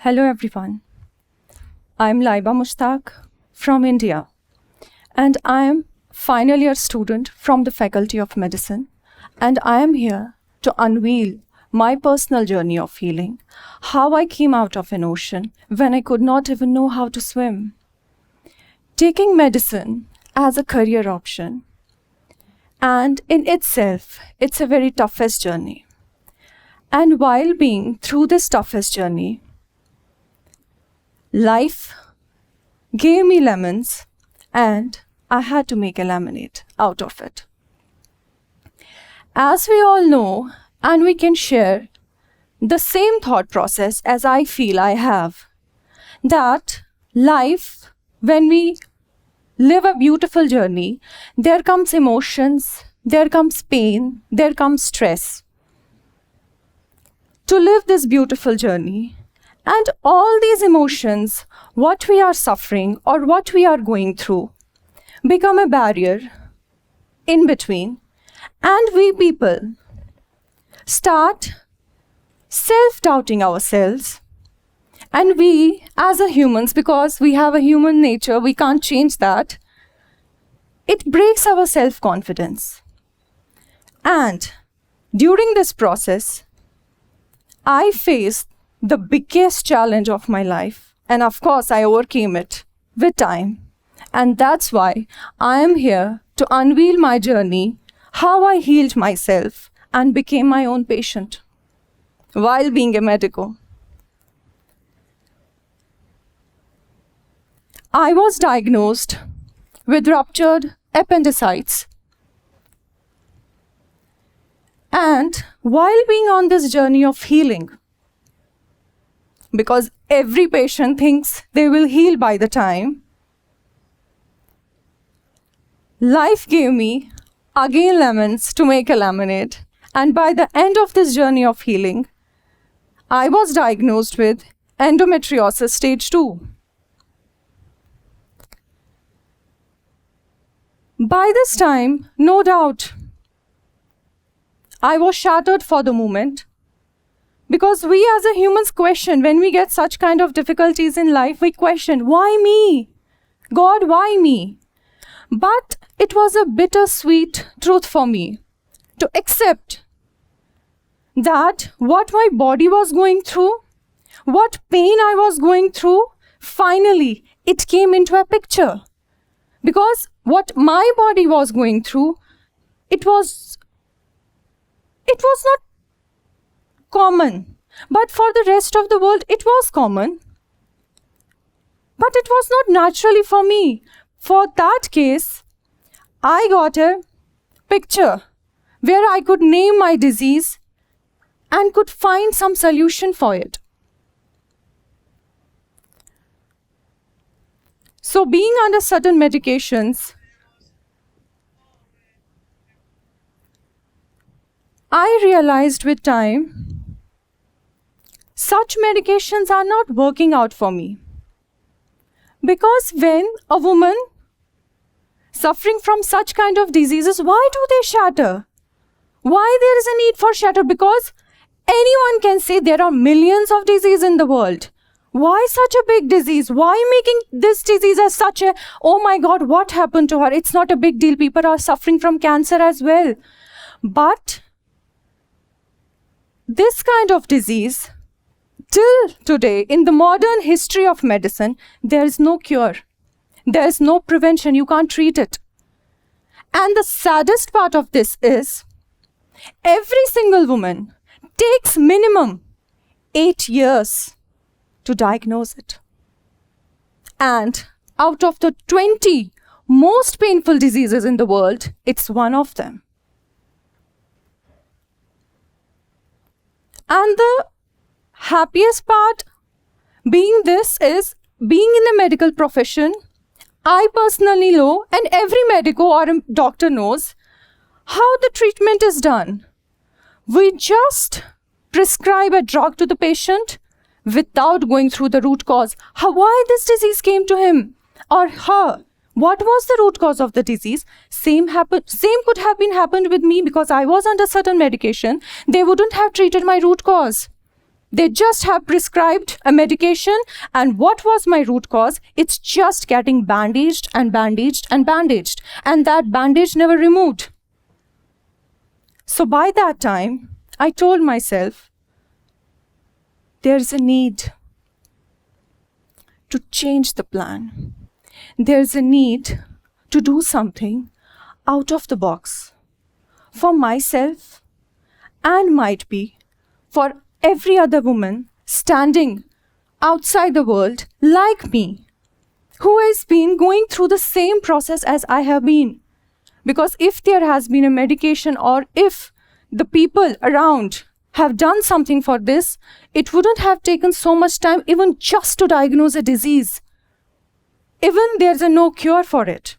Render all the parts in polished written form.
Hello everyone. I'm Liba Mushtaq from India, and I am final year student from the Faculty of Medicine, and I am here to unveil my personal journey of healing, how I came out of an ocean when I could not even know how to swim. Taking medicine as a career option, and in itself, it's a very toughest journey. And while being through this toughest journey, life gave me lemons and I had to make a lemonade out of it. As we all know, and we can share the same thought process as I feel I have, that life, when we live a beautiful journey, there comes emotions, there comes pain, there comes stress. To live this beautiful journey, and all these emotions, what we are suffering or what we are going through, become a barrier in between, and we people start self-doubting ourselves. And we, as a humans, because we have a human nature, we can't change that, it breaks our self-confidence. And during this process, I faced the biggest challenge of my life. And of course, I overcame it with time. And that's why I am here to unveil my journey, how I healed myself and became my own patient while being a medico. I was diagnosed with ruptured appendicitis. And while being on this journey of healing, because every patient thinks they will heal by the time, life gave me again lemons to make a lemonade. And by the end of this journey of healing, I was diagnosed with endometriosis stage 2. By this time, no doubt, I was shattered for the moment. Because we as a humans question, when we get such kind of difficulties in life, we question, why me? God, why me? But it was a bittersweet truth for me to accept that what my body was going through, what pain I was going through, finally it came into a picture. Because what my body was going through, it was not common, but for the rest of the world it was common, but it was not naturally for me. For that case, I got a picture where I could name my disease and could find some solution for it. So being under certain medications, I realized with time, such medications are not working out for me. Because when a woman suffering from such kind of diseases, why do they shatter? Why there is a need for shatter? Because anyone can say there are millions of diseases in the world. Why such a big disease? Why making this disease as such a, oh my God, what happened to her? It's not a big deal. People are suffering from cancer as well. But this kind of disease, till today, in the modern history of medicine, there is no cure. There is no prevention. You can't treat it. And the saddest part of this is, every single woman takes minimum 8 years to diagnose it. And out of the 20 most painful diseases in the world, it's one of them. And the happiest part being this is, being in a medical profession, I personally know, and every medico or a doctor knows, how the treatment is done. We just prescribe a drug to the patient without going through the root cause. Why this disease came to him or her? What was the root cause of the disease? Same could have been happened with me, because I was under certain medication. They wouldn't have treated my root cause. They just have prescribed a medication, and what was my root cause? It's just getting bandaged and bandaged and bandaged, and that bandage never removed. So by that time, I told myself, there's a need to change the plan. There's a need to do something out of the box for myself, and might be for every other woman standing outside the world like me, who has been going through the same process as I have been. Because if there has been a medication, or if the people around have done something for this, it wouldn't have taken so much time even just to diagnose a disease. Even there's no cure for it.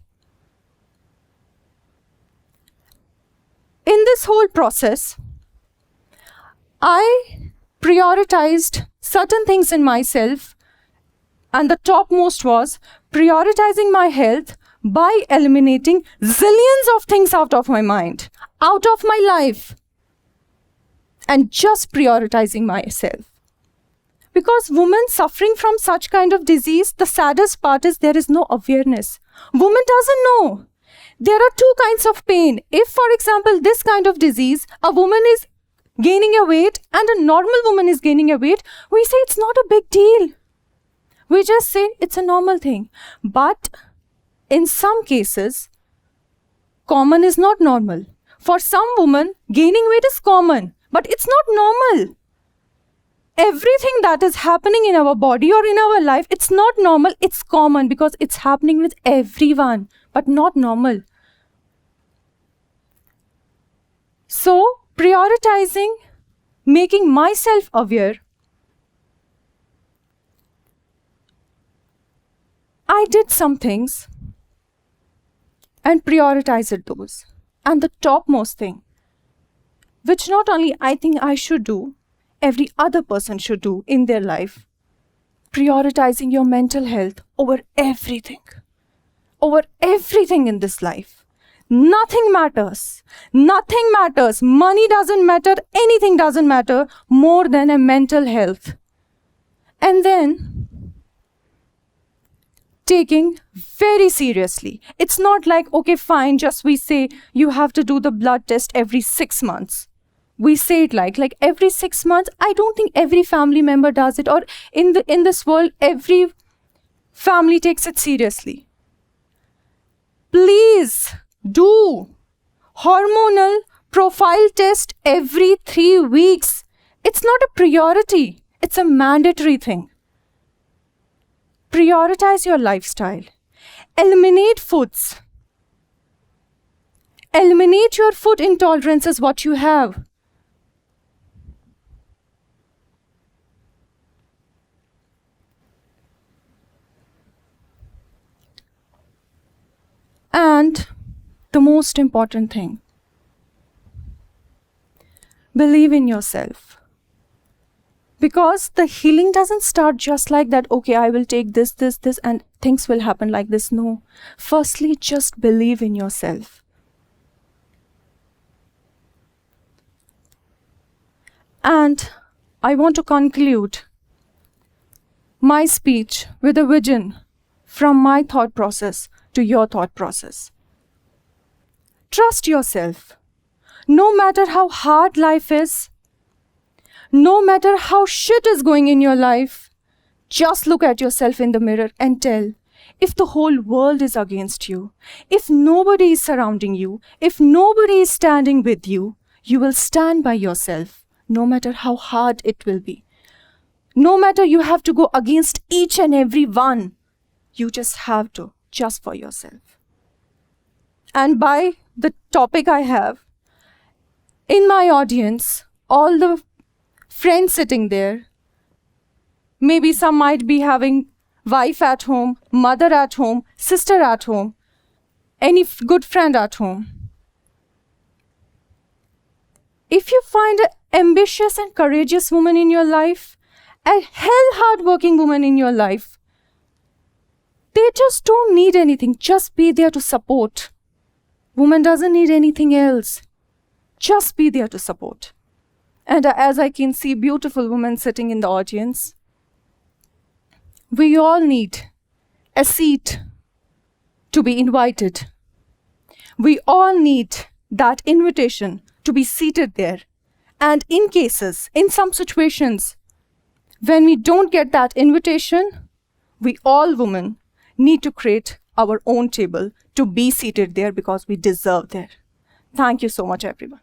In this whole process, I prioritized certain things in myself, and the topmost was prioritizing my health by eliminating zillions of things out of my mind, out of my life, and just prioritizing myself. Because women suffering from such kind of disease, the saddest part is there is no awareness. Woman doesn't know. There are two kinds of pain. If, for example, this kind of disease, a woman is gaining a weight and a normal woman is gaining a weight, we say it's not a big deal. We just say it's a normal thing. But in some cases, common is not normal. For some women, gaining weight is common, but it's not normal. Everything that is happening in our body or in our life, it's not normal, it's common, because it's happening with everyone, but not normal. So, prioritizing, making myself aware, I did some things and prioritized those. And the topmost thing, which not only I think I should do, every other person should do in their life, prioritizing your mental health over everything in this life. Nothing matters. Nothing matters. Money doesn't matter. Anything doesn't matter more than a mental health. And then taking very seriously. It's not like, okay, fine, just we say you have to do the blood test every 6 months. We say it like every 6 months. I don't think every family member does it, or in this world, every family takes it seriously. Please do hormonal profile test every 3 weeks. It's not a priority. It's a mandatory thing. Prioritize your lifestyle. Eliminate foods. Eliminate your food intolerances, what you have. And the most important thing, believe in yourself. Because the healing doesn't start just like that, okay, I will take this, and things will happen like this. No. Firstly, just believe in yourself. And I want to conclude my speech with a vision from my thought process to your thought process. Trust yourself. No matter how hard life is, no matter how shit is going in your life, just look at yourself in the mirror and tell, if the whole world is against you, if nobody is surrounding you, if nobody is standing with you, you will stand by yourself, no matter how hard it will be. No matter you have to go against each and every one, you just have to, just for yourself. And by the topic I have, in my audience, all the friends sitting there, maybe some might be having wife at home, mother at home, sister at home, any good friend at home. If you find an ambitious and courageous woman in your life, a hard-working woman in your life, they just don't need anything. Just be there to support. Woman doesn't need anything else. Just be there to support. And as I can see beautiful women sitting in the audience, we all need a seat to be invited. We all need that invitation to be seated there. And in some situations, when we don't get that invitation, we all women need to create our own table to be seated there because we deserve there. Thank you so much, everyone.